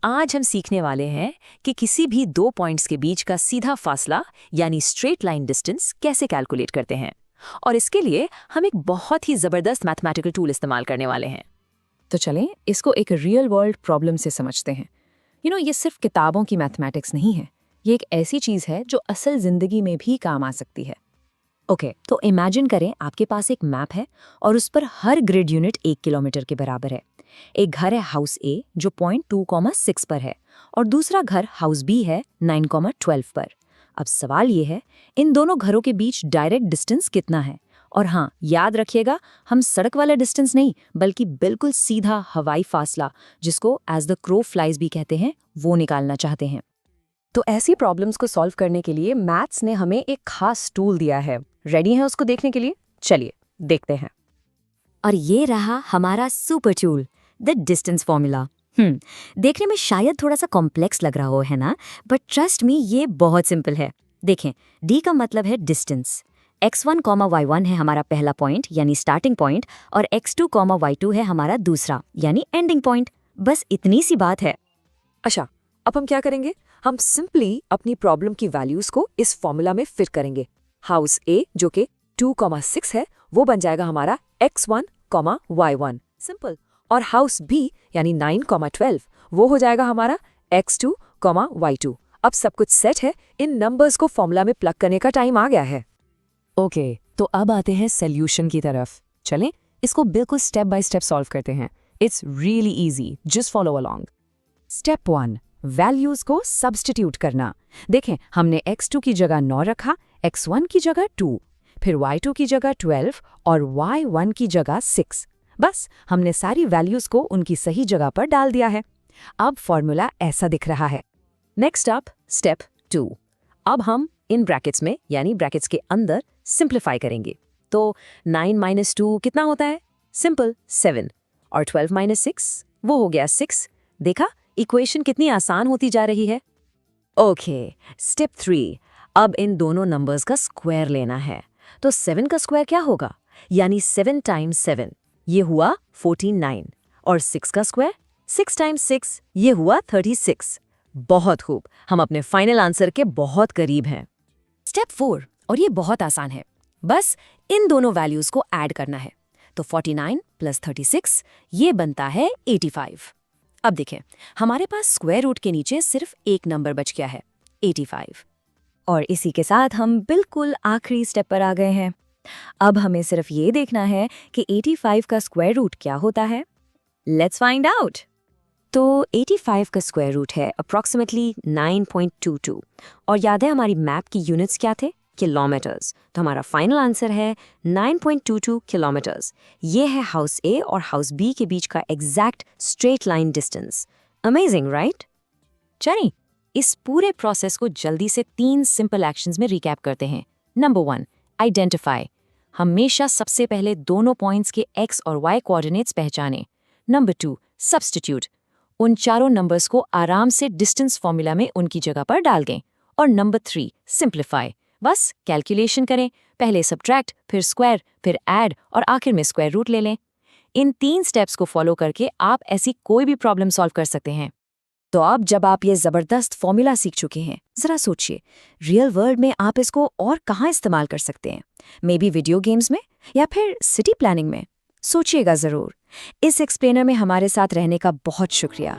आज हम सीखने वाले हैं कि किसी भी दो पॉइंट्स के बीच का सीधा फासला यानी स्ट्रेट लाइन डिस्टेंस कैसे कैलकुलेट करते हैं। और इसके लिए हम एक बहुत ही ज़बरदस्त मैथमेटिकल टूल इस्तेमाल करने वाले हैं। तो चलें इसको एक रियल वर्ल्ड प्रॉब्लम से समझते हैं। ये सिर्फ किताबों की मैथमेटिक्स नहीं है, ये एक ऐसी चीज़ है जो असल ज़िंदगी में भी काम आ सकती है। ओके, तो इमेजिन करें आपके पास एक मैप है और उस पर हर ग्रिड यूनिट 1 किलोमीटर के बराबर है। एक घर है हाउस ए जो पॉइंट 2,6 पर है और दूसरा घर हाउस बी है 9,12 पर। अब सवाल ये है, इन दोनों घरों के बीच डायरेक्ट डिस्टेंस कितना है? और हाँ, याद रखिएगा, हम सड़क वाला डिस्टेंस नहीं बल्कि बिल्कुल सीधा हवाई फासला, जिसको एज द क्रो फ्लाइज भी कहते हैं, वो निकालना चाहते हैं। तो ऐसी प्रॉब्लम्स को सॉल्व करने के लिए मैथ्स ने हमें एक खास टूल दिया है। रेडी हैं उसको देखने के लिए? चलिए देखते हैं। और ये रहा हमारा super tool, the distance formula. देखने में शायद थोड़ा सा कॉम्प्लेक्स लग रहा हो, है ना? बट ट्रस्ट मी, ये बहुत सिंपल है। देखें, डी का मतलब है डिस्टेंस। x1, y1 है हमारा पहला पॉइंट यानी स्टार्टिंग पॉइंट, और x2, y2 है हमारा दूसरा यानी एंडिंग पॉइंट। बस इतनी सी बात है। अच्छा, अब हम क्या करेंगे? हम सिंपली अपनी प्रॉब्लम की वैल्यूज को इस फॉर्मूला में फिट करेंगे। हाउस ए जो कि 2,6 है वो बन जाएगा हमारा x1, y1, सिंपल। और हाउस बी यानी 9,12 वो हो जाएगा हमारा x2, y2। अब सब कुछ सेट है, इन नंबर्स को फॉर्मूला में प्लग करने का टाइम आ गया है। ओके, तो अब आते हैं सॉल्यूशन की तरफ। चलें इसको बिल्कुल स्टेप बाय स्टेप सॉल्व करते हैं। It's really easy, just follow along. Step 1, values को सब्स्टिट्यूट करना। देखें, हमने x2 की जगह 9 रखा, x1 की जगह 2, फिर y2 की जगह 12 और y1 की जगह 6। बस हमने सारी वैल्यूज को उनकी सही जगह पर डाल दिया है। अब फॉर्मूला ऐसा दिख रहा है। Next up step 2। अब हम इन ब्रैकेट्स में यानी ब्रैकेट्स के अंदर सिंप्लीफाई करेंगे। तो 9 - 2 कितना होता है? सिंपल, 7। और 12 - 6 वो हो गया 6। देखा, इक्वेशन कितनी आसान होती जा रही है। Okay, step 3। अब इन दोनों नंबर्स का स्क्वायर लेना है। तो 7 का स्क्वायर क्या होगा? यानी 7 × 7 ये हुआ 49, और 6 का स्क्वायर 6 × 6 ये हुआ 36। बहुत खूब, हम अपने फाइनल आंसर के बहुत करीब हैं। स्टेप 4, और ये बहुत आसान है। बस इन दोनों वैल्यूज को ऐड करना है। तो 49 + 36 ये बनता है 85। अब देखें, हमारे पास स्क्वायर रूट के नीचे सिर्फ एक नंबर बच गया है, 85। और इसी के साथ हम बिल्कुल आखिरी स्टेप पर आ गए हैं। अब हमें सिर्फ ये देखना है कि 85 का स्क्वायर रूट क्या होता है। Let's find out. तो 85 का स्क्वायर रूट है अप्रॉक्सीमेटली 9.22। और याद है हमारी मैप की यूनिट्स क्या थे? किलोमीटर्स। तो हमारा फाइनल आंसर है 9.22 किलोमीटर्स। ये है हाउस ए और हाउस बी के बीच का exact straight line distance. Amazing, right? चलिए इस पूरे प्रोसेस को जल्दी से 3 सिंपल एक्शंस में रिकैप करते हैं। Number 1, identify. हमेशा सबसे पहले दोनों पॉइंट्स के x और y कोऑर्डिनेट्स पहचानें। Number 2, substitute. उन चारों नंबर्स को आराम से डिस्टेंस फॉर्मूला में उनकी जगह पर डाल दें। और नंबर 3, सिंप्लीफाई। बस कैलकुलेशन करें, पहले सब्ट्रैक्ट, फिर स्क्वायर, फिर ऐड और आखिर में स्क्वायर रूट ले लें। इन 3 स्टेप्स को फॉलो करके आप ऐसी कोई भी प्रॉब्लम सॉल्व कर सकते हैं। तो अब जब आप ये ज़बरदस्त फॉर्मूला सीख चुके हैं, ज़रा सोचिए, रियल वर्ल्ड में आप इसको और कहाँ इस्तेमाल कर सकते हैं? मे बी वीडियो गेम्स में या फिर सिटी प्लानिंग में? सोचिएगा ज़रूर। इस एक्सप्लेनर में हमारे साथ रहने का बहुत शुक्रिया।